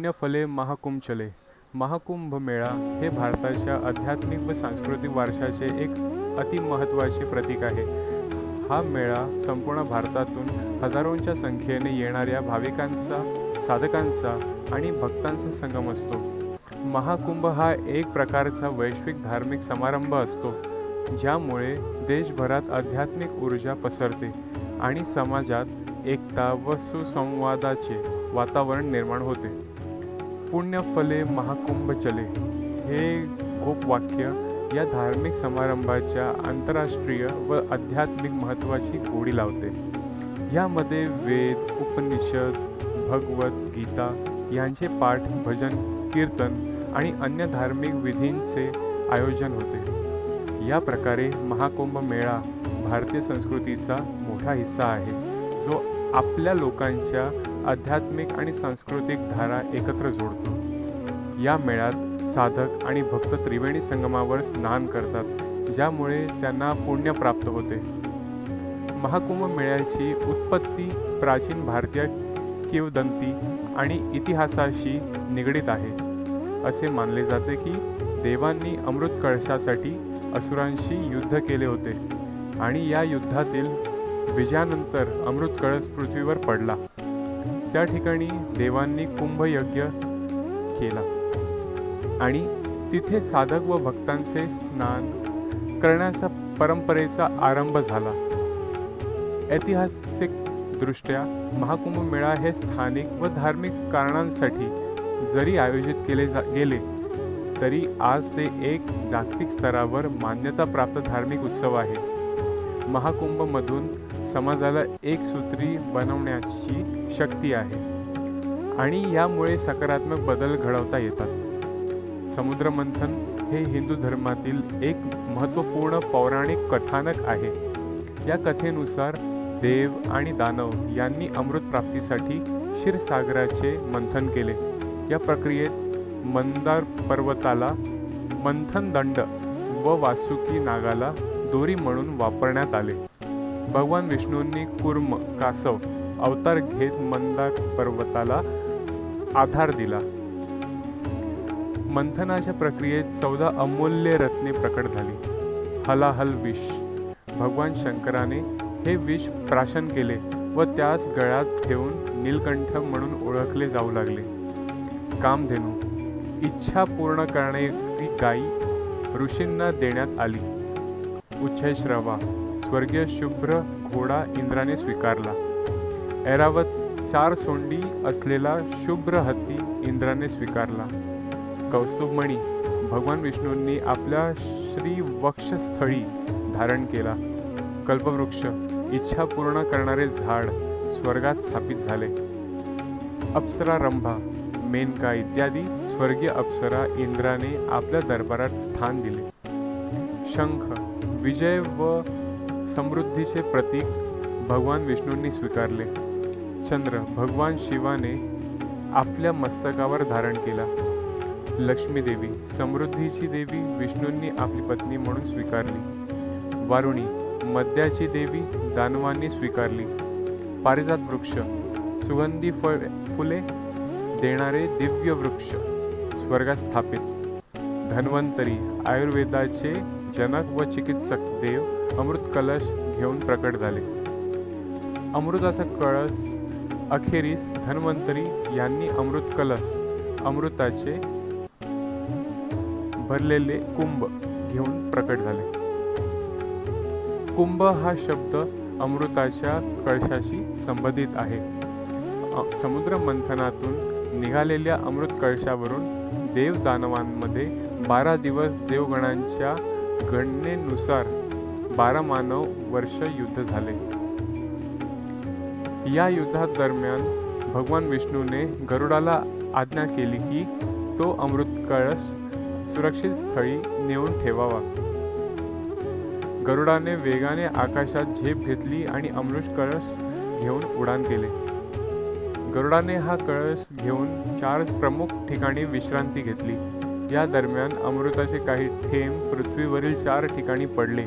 पुण्यफले महाकुंभ चले. महाकुंभ मेळा हे भारताच्या आध्यात्मिक व सांस्कृतिक वारशाचे एक अतिमहत्त्वाचे प्रतीक आहे. हा मेळा संपूर्ण भारतातून हजारोंच्या संख्येने येणाऱ्या भाविकांचा, साधकांचा आणि भक्तांचा संगम असतो. महाकुंभ हा एक प्रकारचा वैश्विक धार्मिक समारंभ असतो, ज्यामुळे देशभरात आध्यात्मिक ऊर्जा पसरते आणि समाजात एकता व सुसंवादाचे वातावरण निर्माण होते. पुण्यफले महाकुंभ चले हे घोषवाक्य या धार्मिक समारंभाच्या आंतरराष्ट्रीय व आध्यात्मिक महत्त्वाची गोडी लावते. यामध्ये वेद, उपनिषद, भगवत गीता यांचे पाठ, भजन, कीर्तन आणि अन्य धार्मिक विधींचे आयोजन होते. या प्रकारे महाकुंभ मेळा भारतीय संस्कृतीचा मोठा हिस्सा आहे, जो आपल्या लोकांच्या आध्यात्मिक आणि सांस्कृतिक धारा एकत्र जोडतो. या मेळ्यात साधक आणि भक्त त्रिवेणी संगमावर स्नान करतात, ज्यामुळे त्यांना पुण्य प्राप्त होते. महाकुंभ मेळ्याची उत्पत्ती प्राचीन भारतीय किंवदंती आणि इतिहासाशी निगडीत आहे. असे मानले जाते की देवांनी अमृत कळशासाठी असुरांशी युद्ध केले होते आणि या युद्धातील विजयानंतर अमृत कळश पृथ्वीवर पडला. त्या ठिकाणी देवांनी कुंभयज्ञ केला आणि तिथे साधक व भक्तांचे स्नान करण्याचा परंपरेचा आरंभ झाला. ऐतिहासिकदृष्ट्या महाकुंभ मेळा हे स्थानिक व धार्मिक कारणांसाठी जरी आयोजित केले गेले तरी आज ते एक जागतिक स्तरावर मान्यता प्राप्त धार्मिक उत्सव आहे. महाकुंभमधून समाजाला एकसूत्री बनवण्याची शक्ती आहे आणि यामुळे सकारात्मक बदल घडवता येतात. समुद्रमंथन हे हिंदू धर्मातील एक महत्त्वपूर्ण पौराणिक कथानक आहे. या कथेनुसार देव आणि दानव यांनी अमृत प्राप्तीसाठी क्षीरसागराचे मंथन केले. या प्रक्रियेत मंदार पर्वताला मंथन दंड व वासुकी नागाला दोरी म्हणून वापरण्यात आले. भगवान विष्णूंनी कूर्म कासव अवतार घेत मंदार पर्वताला आधार दिला. मंथनाच्या प्रक्रियेत 14 अमूल्य रत्ने प्रकट झाली. हलाहल विष. भगवान शंकराने हे विष प्राशन केले व त्यास गळ्यात ठेवून नीलकंठ म्हणून ओळखले जाऊ लागले. कामधेनू. इच्छा पूर्ण करणारी गायी ऋषींना देण्यात आली. उच्छैश्रवा. स्वर्गीय शुभ्र घोडा इंद्राने स्वीकारला. ऐरावत. 4 सोंडी असलेला शुभ्र हत्ती इंद्राने स्वीकारला. कौस्तुभमणी. भगवान विष्णूंनी आपल्या श्रीवक्षस्थळी धारण केला. कल्पवृक्ष. इच्छा पूर्ण करणारे झाड स्वर्गात स्थापित झाले. अप्सरा रंभा, मेनका इत्यादी स्वर्गीय अप्सरा इंद्राने आपल्या दरबारात स्थान दिले. शंख. विजय व समृद्धीचे प्रतीक भगवान विष्णूंनी स्वीकारले. चंद्र. भगवान शिवाने आपल्या मस्तकावर धारण केला. लक्ष्मी देवी. समृद्धीची देवी विष्णूंनी आपली पत्नी म्हणून स्वीकारली. वारुणी. मद्याची देवी दानवांनी स्वीकारली. पारिजात वृक्ष. सुगंधी फुले देणारे दिव्य वृक्ष स्वर्गात स्थापित. धन्वंतरी. आयुर्वेदाचे जनक व चिकित्सक देव अमृत कलश घेऊन प्रकट झाले. अमृताचा कळस. अखेरीस धन्वंतरी यांनी अमृत कलश, अमृताचे भरलेले कुंभ घेऊन प्रकट झाले. कुंभ हा शब्द अमृताच्या कळशाशी संबंधित आहे. समुद्र मंथनातून निघालेल्या अमृत कळशावरून देव दानवांमध्ये 12 दिवस देवगणांच्या गणनेनुसार 12 मानव वर्ष युद्ध झाले. या युद्धादरम्यान भगवान विष्णूने गरुडाला आज्ञा केली की तो अमृत कळश सुरक्षित स्थळी नेऊन ठेवावा. गरुडाने वेगाने आकाशात झेप घेतली आणि अमृत कळश घेऊन उड्डाण केले. गरुडाने हा कळश घेऊन 4 प्रमुख ठिकाणी विश्रांती घेतली. या दरम्यान अमृताचे काही थेंब पृथ्वीवरील 4 ठिकाणी पडले.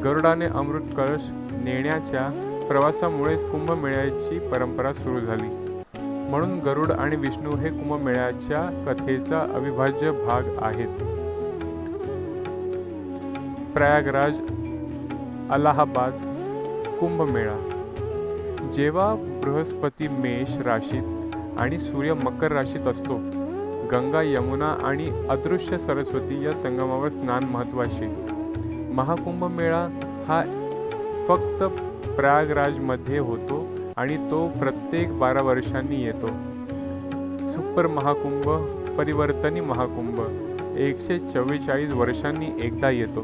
गरुडाने अमृत कळश नेण्याच्या प्रवासामुळेच कुंभमेळ्याची परंपरा सुरू झाली. म्हणून गरुड आणि विष्णू हे कुंभमेळ्याच्या कथेचा अविभाज्य भाग आहेत. प्रयागराज, अलाहाबाद कुंभमेळा. जेव्हा बृहस्पती मेष राशीत आणि सूर्य मकर राशीत असतो, गंगा, यमुना आणि अदृश्य सरस्वती या संगमावर स्नान महत्त्वाचे. महाकुंभमेळा हा फक्त प्रयागराजमध्ये होतो आणि तो प्रत्येक 12 वर्षांनी येतो. सुपर महाकुंभ, परिवर्तनी महाकुंभ 144 वर्षांनी एकदा येतो.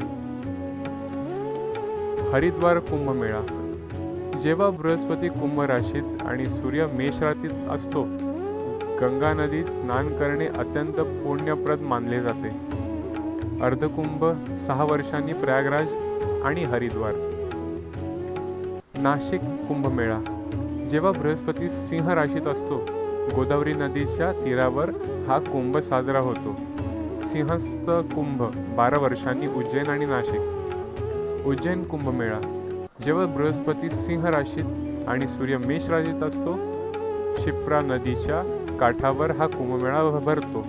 हरिद्वार कुंभमेळा. जेव्हा बृहस्पती कुंभ राशीत आणि सूर्य मेष राशीत असतो, गंगा नदीत स्नान करणे अत्यंत पुण्यप्रद मानले जाते. अर्धकुंभ 6 वर्षांनी प्रयागराज आणि हरिद्वार. नाशिक कुंभमेळा. जेव्हा बृहस्पती सिंह राशीत असतो, गोदावरी नदीच्या तीरावर हा कुंभ साजरा होतो. सिंहस्थ कुंभ 12 वर्षांनी उज्जैन आणि नाशिक. उज्जैन कुंभमेळा. जेव्हा बृहस्पती सिंह राशीत आणि सूर्य मेष राशीत असतो, क्षिप्रा नदीच्या काठावर हा कुंभमेळा भरतो.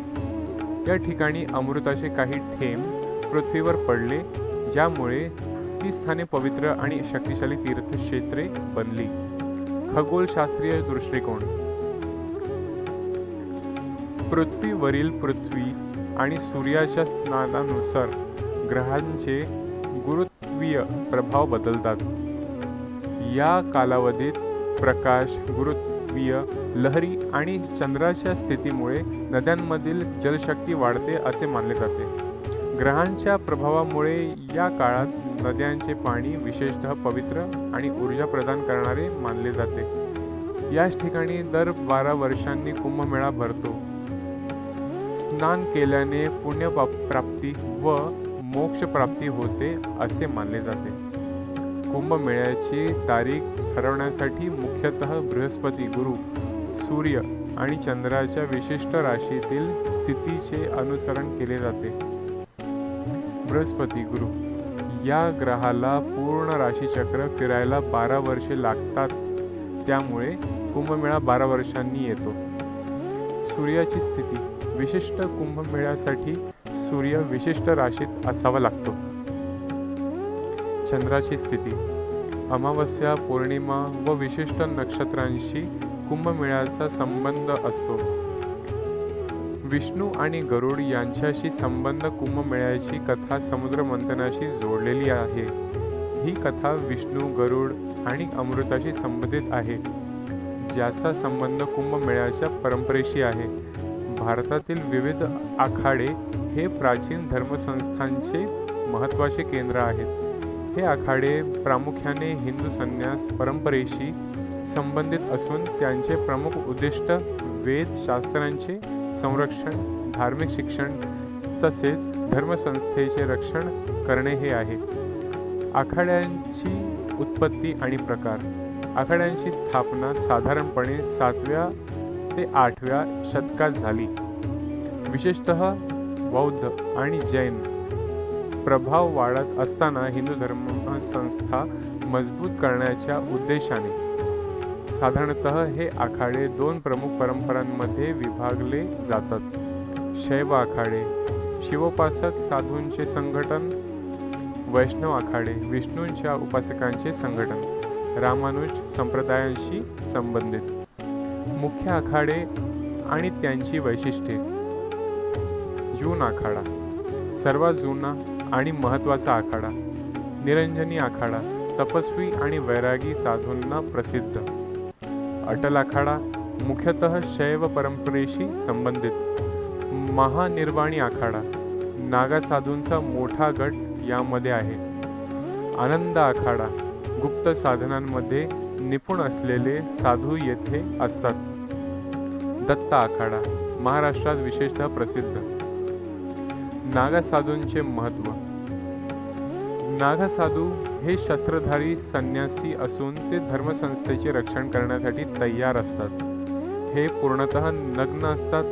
या ठिकाणी अमृताचे काही थेंब पृथ्वीवर पडले, ज्यामुळे ती स्थाने पवित्र आणि शक्तिशाली तीर्थक्षेत्रे बनली. खगोलशास्त्रीय दृष्टिकोन. पृथ्वीवरील पृथ्वी आणि सूर्याच्या स्थानानुसार ग्रहांचे गुरुत्वीय प्रभाव बदलतात. या कालावधीत प्रकाश, गुरुत्वीय लहरी आणि चंद्राच्या स्थितीमुळे नद्यांमधील जलशक्ती वाढते असे मानले जाते. ग्रहांच्या प्रभावामुळे या काळात नद्यांचे पाणी विशेषतः पवित्र आणि ऊर्जा प्रदान करणारे मानले जाते. याच ठिकाणी दर 12 वर्षांनी कुंभमेळा भरतो. स्नान केल्याने पुण्यप्राप्ती व मोक्षप्राप्ती होते असे मानले जाते. कुंभमेळ्याची तारीख ठरवण्यासाठी मुख्यतः बृहस्पती, गुरु, सूर्य आणि चंद्राच्या विशिष्ट राशीतील स्थितीचे अनुसरण केले जाते. बृहस्पती, गुरु या ग्रहाला पूर्ण राशीचक्र फिरायला 12 वर्षे लागतात, त्यामुळे कुंभमेळा 12 वर्षांनी येतो. सूर्याची स्थिती. विशिष्ट कुंभमेळ्यासाठी सूर्य विशिष्ट राशीत असावा लागतो. चंद्राची स्थिती. अमावस्या, पौर्णिमा व विशिष्ट नक्षत्रांशी कुंभमेळ्याचा संबंध असतो. विष्णू आणि गरुड यांच्याशी संबंध. कुंभमेळ्याची कथा समुद्र मंथनाशी जोडलेली आहे. ही कथा विष्णू, गरुड आणि अमृताशी संबंधित आहे, ज्याचा संबंध कुंभमेळ्याच्या परंपरेशी आहे. भारतातील विविध आखाडे हे प्राचीन धर्मसंस्थांचे महत्त्वाचे केंद्र आहेत. हे आखाडे प्रामुख्याने हिंदू संन्यास परंपरेशी संबंधित असून त्यांचे प्रमुख उद्दिष्ट वेदशास्त्रांचे संरक्षण, धार्मिक शिक्षण तसेच धर्मसंस्थेचे रक्षण करणे हे आहे. आखाड्यांची उत्पत्ती आणि प्रकार. आखाड्यांची स्थापना साधारणपणे 7व्या ते 8व्या शतकात झाली. विशेषतः बौद्ध आणि जैन प्रभाव वाढत असताना हिंदू धर्मसंस्था मजबूत करण्याच्या उद्देशाने. साधारणतः हे आखाडे 2 प्रमुख परंपरांमध्ये विभागले जातात. शैव आखाडे, शिवोपासक साधूंचे संघटन. वैष्णव आखाडे, विष्णूंच्या उपासकांचे संघटन. रामानुज संप्रदायांशी संबंधित. मुख्य आखाडे आणि त्यांची वैशिष्ट्ये. जून आखाडा, सर्वात जुना आणि महत्त्वाचा आखाडा. निरंजनी आखाडा, तपस्वी आणि वैरागी साधूंना प्रसिद्ध. अटल आखाडा, मुख्यतः शैव परंपरेशी संबंधित. महानिर्वाणी आखाडा, नागा साधूंचा मोठा गट यामध्ये आहे. आनंद आखाडा, गुप्त साधनांमध्ये निपुण असलेले साधू येथे असतात. दत्त आखाडा, महाराष्ट्रात विशेषतः प्रसिद्ध. नागा साधूंचे महत्त्व. नागा साधू हे शस्त्रधारी संन्यासी असून ते धर्मसंस्थेचे रक्षण करण्यासाठी तयार असतात. हे पूर्णतः नग्न असतात,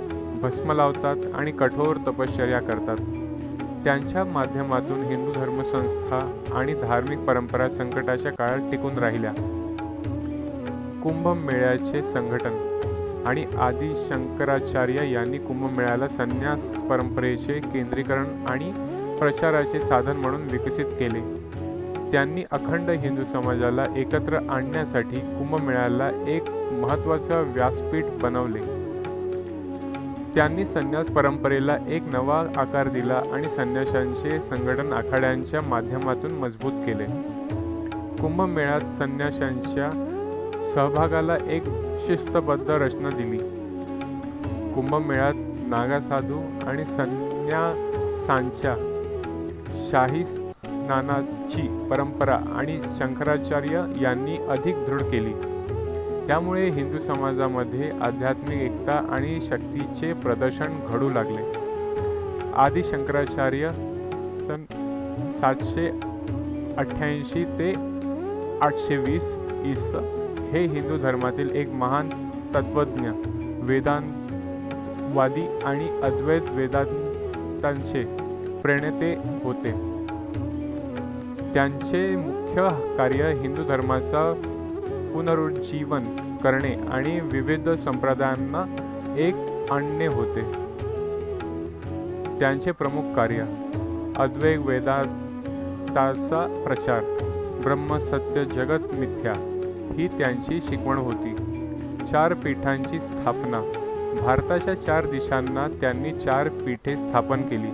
भस्म लावतात आणि कठोर तपश्चर्या करतात. त्यांच्या माध्यमातून हिंदू धर्मसंस्था आणि धार्मिक परंपरा संकटाच्या काळात टिकून राहिल्या. कुंभमेळ्याचे संघटन. आणि आदि शंकराचार्य यांनी कुंभमेळ्याला संन्यास परंपरेचे केंद्रीकरण आणि प्रचाराचे साधन म्हणून विकसित केले. त्यांनी अखंड हिंदू समाजाला एकत्र आणण्यासाठी कुंभमेळ्याला एक महत्त्वाचं व्यासपीठ बनवले. त्यांनी संन्यास परंपरेला एक नवा आकार दिला आणि संन्याशांचे संघटन आखाड्यांच्या माध्यमातून मजबूत केले. कुंभमेळ्यात संन्याशांच्या सहभागाला एक शिस्तबद्ध रचना दिली. कुंभमेळ्यात नागासाधू आणि संन्यासांच्या शाही स्नानाची परंपरा आणि शंकराचार्य यांनी अधिक दृढ केली. त्यामुळे हिंदू समाजामध्ये आध्यात्मिक एकता आणि शक्तीचे प्रदर्शन घडू लागले. आदि शंकराचार्य सन 788 ते 820 इ. हे हिंदू धर्मातील एक महान तत्त्वज्ञ, वेदांतवादी आणि अद्वैत वेदांतांचे प्रणेते होते. त्यांचे मुख्य कार्य हिंदू धर्माचा पुनरुज्जीवन करणे आणि विविध संप्रदायांना एक आणणे होते. त्यांचे प्रमुख कार्य अद्वैत वेदांताचा प्रचार, ब्रह्म सत्य जगत मिथ्या ही त्यांची शिकवण होती. 4 पीठांची स्थापना. भारताच्या 4 दिशांना त्यांनी 4 पीठे स्थापन केली.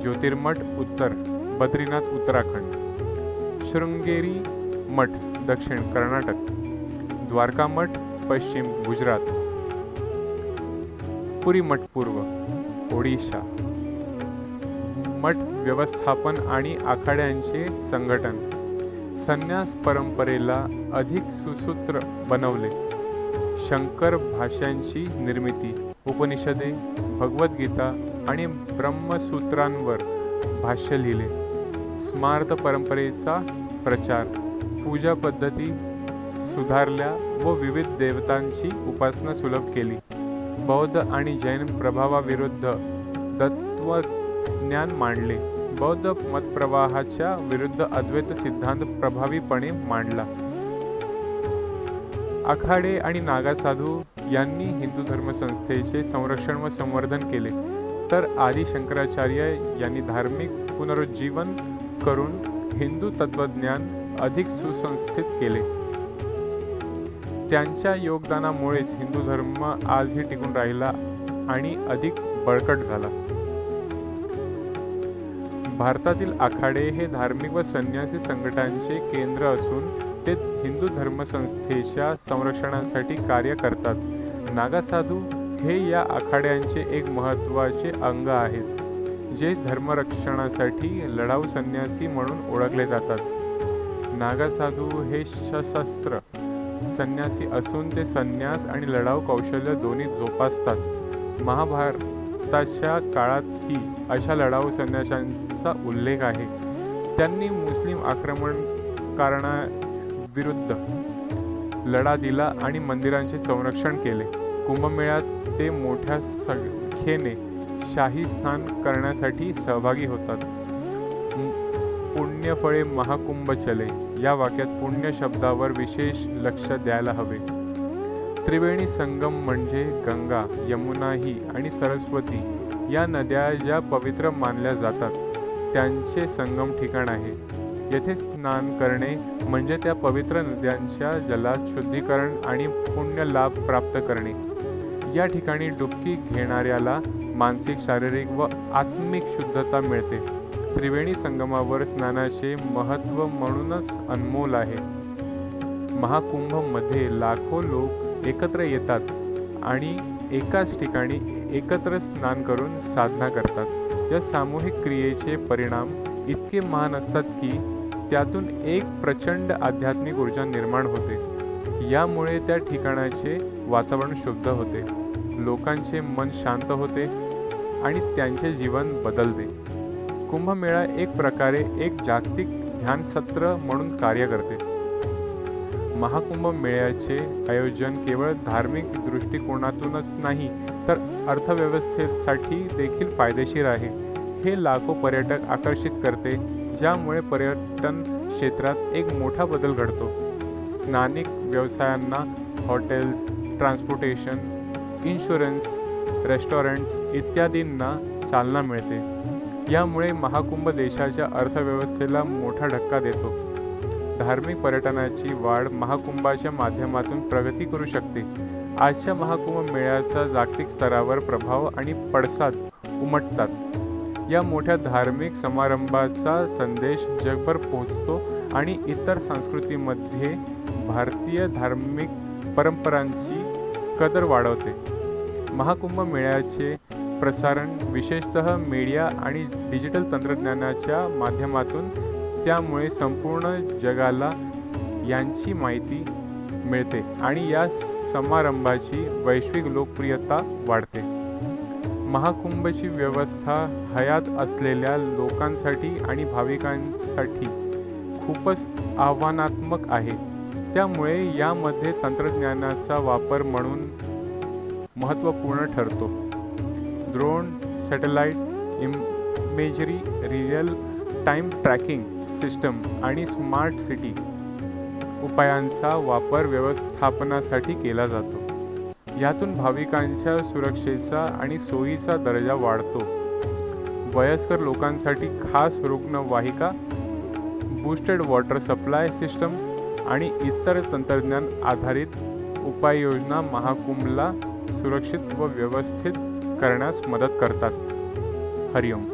ज्योतिर्मठ उत्तर, बद्रीनाथ उत्तराखंड, शृंगेरी मठ दक्षिण कर्नाटक, द्वारका मठ पश्चिम गुजरात, पुरी मठ पूर्व ओडिशा. मठ व्यवस्थापन आणि आखाड्यांचे संघटन. संन्यास परंपरेला अधिक सुसूत्र बनवले. शंकर भाष्यांची निर्मिती, उपनिषदे, भगवद्गीता आणि ब्रह्मसूत्रांवर भाष्य लिहिले. स्मार्त परंपरेचा प्रचार. पूजा पद्धती सुधारल्या व विविध देवतांची उपासना सुलभ केली. बौद्ध आणि जैन प्रभावाविरुद्ध तत्त्वज्ञान मांडले. बौद्ध मतप्रवाहाच्या विरुद्ध अद्वैत सिद्धांत प्रभावीपणे मांडला. आखाडे आणि नागासाधू यांनी हिंदू धर्मसंस्थेचे संरक्षण व संवर्धन केले, तर आदि शंकराचार्य यांनी धार्मिक पुनरुज्जीवन करून हिंदू तत्त्वज्ञान अधिक सुसंस्थित केले. त्यांच्या योगदानामुळेच हिंदू धर्म आजही टिकून राहिला आणि अधिक बळकट झाला. भारतातील आखाडे हे धार्मिक व संन्यासी संघटनांचे केंद्र असून ते हिंदू धर्मसंस्थेच्या संरक्षणासाठी कार्य करतात. नागासाधू हे या आखाड्यांचे एक महत्त्वाचे अंग आहेत, जे धर्मरक्षणासाठी लढाऊ संन्यासी म्हणून ओळखले जातात. नागासाधू हे सशस्त्र संन्यासी असून ते संन्यास आणि लढाऊ कौशल्य दोन्ही जोपासतात. महाभारताच्या काळातही अशा लढाऊ संन्याशांचा उल्लेख आहे. त्यांनी मुस्लिम आक्रमणकारांविरुद्ध लढा दिला आणि मंदिरांचे संरक्षण केले. कुंभमेळ्यात ते मोठ्या संख्येने शाही स्नान करण्यासाठी सहभागी होतात. पुण्यफळे महाकुंभ चले या वाक्यात पुण्य शब्दावर विशेष लक्ष द्यायला हवे. त्रिवेणी संगम म्हणजे गंगा, यमुनाही आणि सरस्वती या नद्या ज्या पवित्र मानल्या जातात त्यांचे संगम ठिकाण आहे. येथे स्नान करणे म्हणजे त्या पवित्र नद्यांच्या जलात शुद्धीकरण आणि पुण्य लाभ प्राप्त करणे. या ठिकाणी डुबकी घेणाऱ्याला मानसिक, शारीरिक व आत्मिक शुद्धता मिळते. त्रिवेणी संगमावर स्नानाचे महत्त्व म्हणूनच अनमोल आहे. महाकुंभमध्ये लाखो लोक एकत्र येतात आणि एकाच ठिकाणी एकत्र स्नान करून साधना करतात. या सामूहिक क्रियेचे परिणाम इतके महान असतात की त्यातून एक प्रचंड आध्यात्मिक ऊर्जा निर्माण होते. यामुळे त्या ठिकाणाचे वातावरण शुद्ध होते, लोकांचे मन शांत होते आणि त्यांचे जीवन बदलते. कुंभमेळा एक प्रकारे एक जागतिक ध्यानसत्र म्हणून कार्य करते. महाकुंभ मेळ्याचे आयोजन केवळ धार्मिक दृष्टिकोनातूनच नाही तर अर्थव्यवस्थेसाठी देखील फायदेशीर आहे. हे लाखो पर्यटक आकर्षित करते, ज्यामुळे पर्यटन क्षेत्रात एक मोठा बदल घडतो. स्थानिक व्यवसायांना, हॉटेल्स, ट्रान्सपोर्टेशन, इन्शुरन्स, रेस्टॉरंट्स इत्यादींना चालना मिळते. यामुळे महाकुंभ देशाच्या अर्थव्यवस्थेला मोठा धक्का देतो. धार्मिक पर्यटनाची वाढ महाकुंभाच्या माध्यमातून प्रगती करू शकते. आजच्या महाकुंभ मेळ्याचा जागतिक स्तरावर प्रभाव आणि पडसाद उमटतात. या मोठ्या धार्मिक समारंभाचा संदेश जगभर पोहोचतो आणि इतर संस्कृतीमध्ये भारतीय धार्मिक परंपरांची कदर वाढवते. महाकुंभ मेळ्याचे प्रसारण विशेषतः मीडिया आणि डिजिटल तंत्रज्ञानाच्या माध्यमातून, त्यामुळे संपूर्ण जगाला यांची माहिती मिळते आणि या समारंभाची वैश्विक लोकप्रियता वाढते. महाकुंभची व्यवस्था हयात असलेल्या लोकांसाठी आणि भाविकांसाठी खूपच आव्हानात्मक आहे. त्यामुळे यामध्ये तंत्रज्ञानाचा वापर म्हणून महत्त्वपूर्ण ठरतो. Drone, satellite imagery, real time tracking system आणि स्मार्ट सिटी उपायांचा वापर व्यवस्थापनासाठी केला जातो. यातून भाविकांच्या सुरक्षेचा आणि सोयीचा दर्जा वाढतो. वयस्कर लोकांसाठी खास रुग्णवाहिका, बूस्टेड वॉटर सप्लाय सिस्टम आणि इतर तंत्रज्ञान आधारित उपाययोजना महाकुंभला सुरक्षित व व्यवस्थित करण्यास मदत करतात. हरिओम.